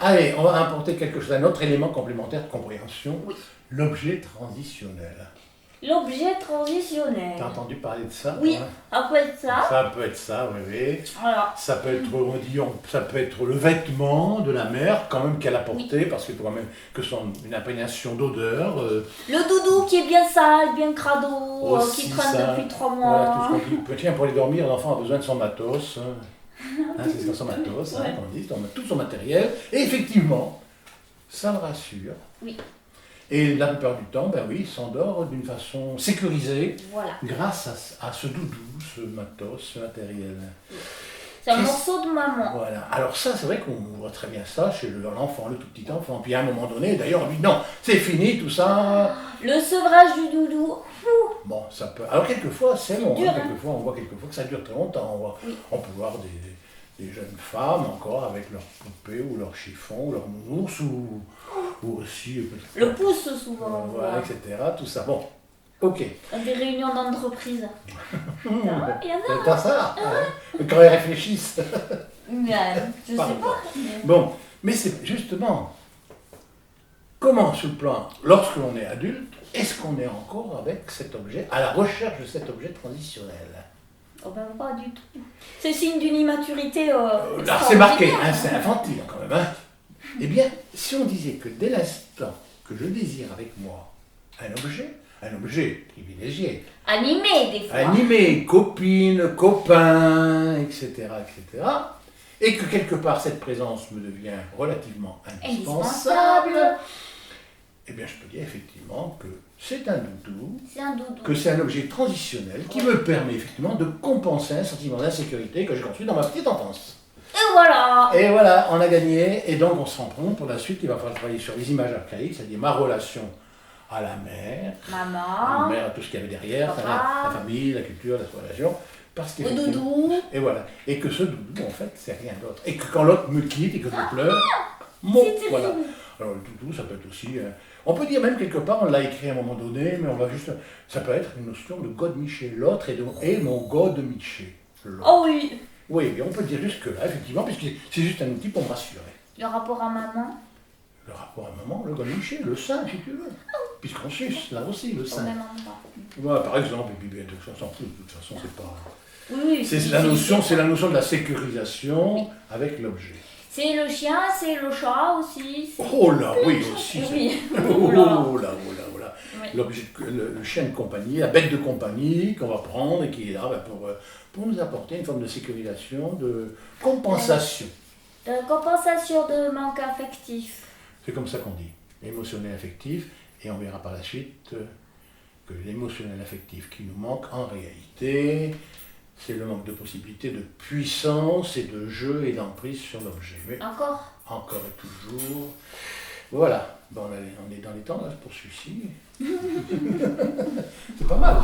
Allez, on va importer quelque chose, un autre élément complémentaire de compréhension, Oui. l'objet transitionnel. L'objet transitionnel. T'as entendu parler de ça? Oui, toi après ça, Ça peut être ça, oui, oui. voilà. Ça peut être, ça peut être le vêtement de la mère, quand même, qu'elle a porté, parce qu'il faut quand même que son une imprégnation d'odeur. Le doudou qui est bien sale, bien crado, Aussi qui traîne ça. depuis 3 Voilà, mois. tout ce qu'on dit. Tiens, pour aller dormir, l'enfant a besoin de son matos. C'est son matos, Ouais. comme on dit, tout son matériel. Et effectivement, ça le rassure. Oui. Et la plupart du temps, ben oui, il s'endort d'une façon sécurisée Voilà. grâce à ce doudou, ce matos, ce matériel. C'est un Qu'est-ce- morceau de maman. Voilà. Alors ça, c'est vrai qu'on voit très bien ça chez l'enfant, le tout petit enfant. Puis à un moment donné, d'ailleurs, on lui dit non, c'est fini tout ça. Le sevrage du doudou. Bon, ça peut. Alors quelquefois, c'est long. dur, hein. Quelquefois, on voit quelquefois que ça dure très longtemps. Oui. On peut voir des jeunes femmes encore avec leur poupée ou leur chiffon ou leur nounours ou aussi peut-être. Le pouce souvent. on Voilà, voit. etc. Tout ça. Bon, ok. Dans des réunions d'entreprise. Il y en a. C'est pas ça. Hein. Quand ils réfléchissent. Je sais Pardon. pas. mais- Bon, mais c'est justement comment, sur le plan, lorsque l'on est adulte, est-ce qu'on est encore avec cet objet, à la recherche de cet objet transitionnel? Oh ben pas du tout. C'est signe d'une immaturité. Là, c'est marqué, extraordinaire. hein, c'est infantile quand même. Hein. Eh bien, si on disait que dès l'instant que je désire avec moi un objet privilégié, Animé des fois. animé, copine, copain, etc., etc., et que quelque part cette présence me devient relativement indispensable, Indispensable. eh bien je peux dire effectivement que c'est un doudou, C'est un doudou. que c'est un objet transitionnel qui me permet effectivement de compenser un sentiment d'insécurité que j'ai construit dans ma petite enfance. Et voilà. Et voilà, on a gagné, et donc on se rend compte pour la suite qu'il va falloir travailler sur les images archaïques, c'est-à-dire ma relation à la mère, Maman. à tout ce qu'il y avait derrière, Papa. la famille, la culture, la relation, parce Le qu'effectivement... doudou. Et voilà, et que ce doudou, en fait, c'est rien d'autre. Et que quand l'autre me quitte et que je pleure, C'est voilà. terrible. Alors le doudou, ça peut être aussi... on peut dire même quelque part, on l'a écrit à un moment donné, mais on va juste... Ça peut être une notion de God Miché, l'autre et mon God Miché. l'autre. Oh oui. Oui, on peut dire jusque-là, effectivement, puisque c'est juste un outil pour me rassurer. Le rapport à maman. Le rapport à maman, le God Miché, le sein, si tu veux. Puisqu'on suce, là aussi, le Au sein. même endroit. Voilà, par exemple, et puis on s'en fout, de toute façon, c'est pas... Oui, oui. C'est la notion de la sécurisation avec l'objet. C'est le chien, c'est le chat aussi. c'est- Oh là, oui, aussi. Oui. Oh là, oh là, oh là. Oui. L'objet, le chien de compagnie, la bête de compagnie qu'on va prendre et qui est là pour nous apporter une forme de sécurisation, de compensation. De compensation de manque affectif. C'est comme ça qu'on dit, émotionnel affectif, et on verra par la suite que l'émotionnel affectif qui nous manque en réalité, c'est le manque de possibilités de puissance et de jeu et d'emprise sur l'objet. Mais Encore. encore et toujours. Voilà, bon, on est dans les temps là pour celui-ci. C'est pas mal.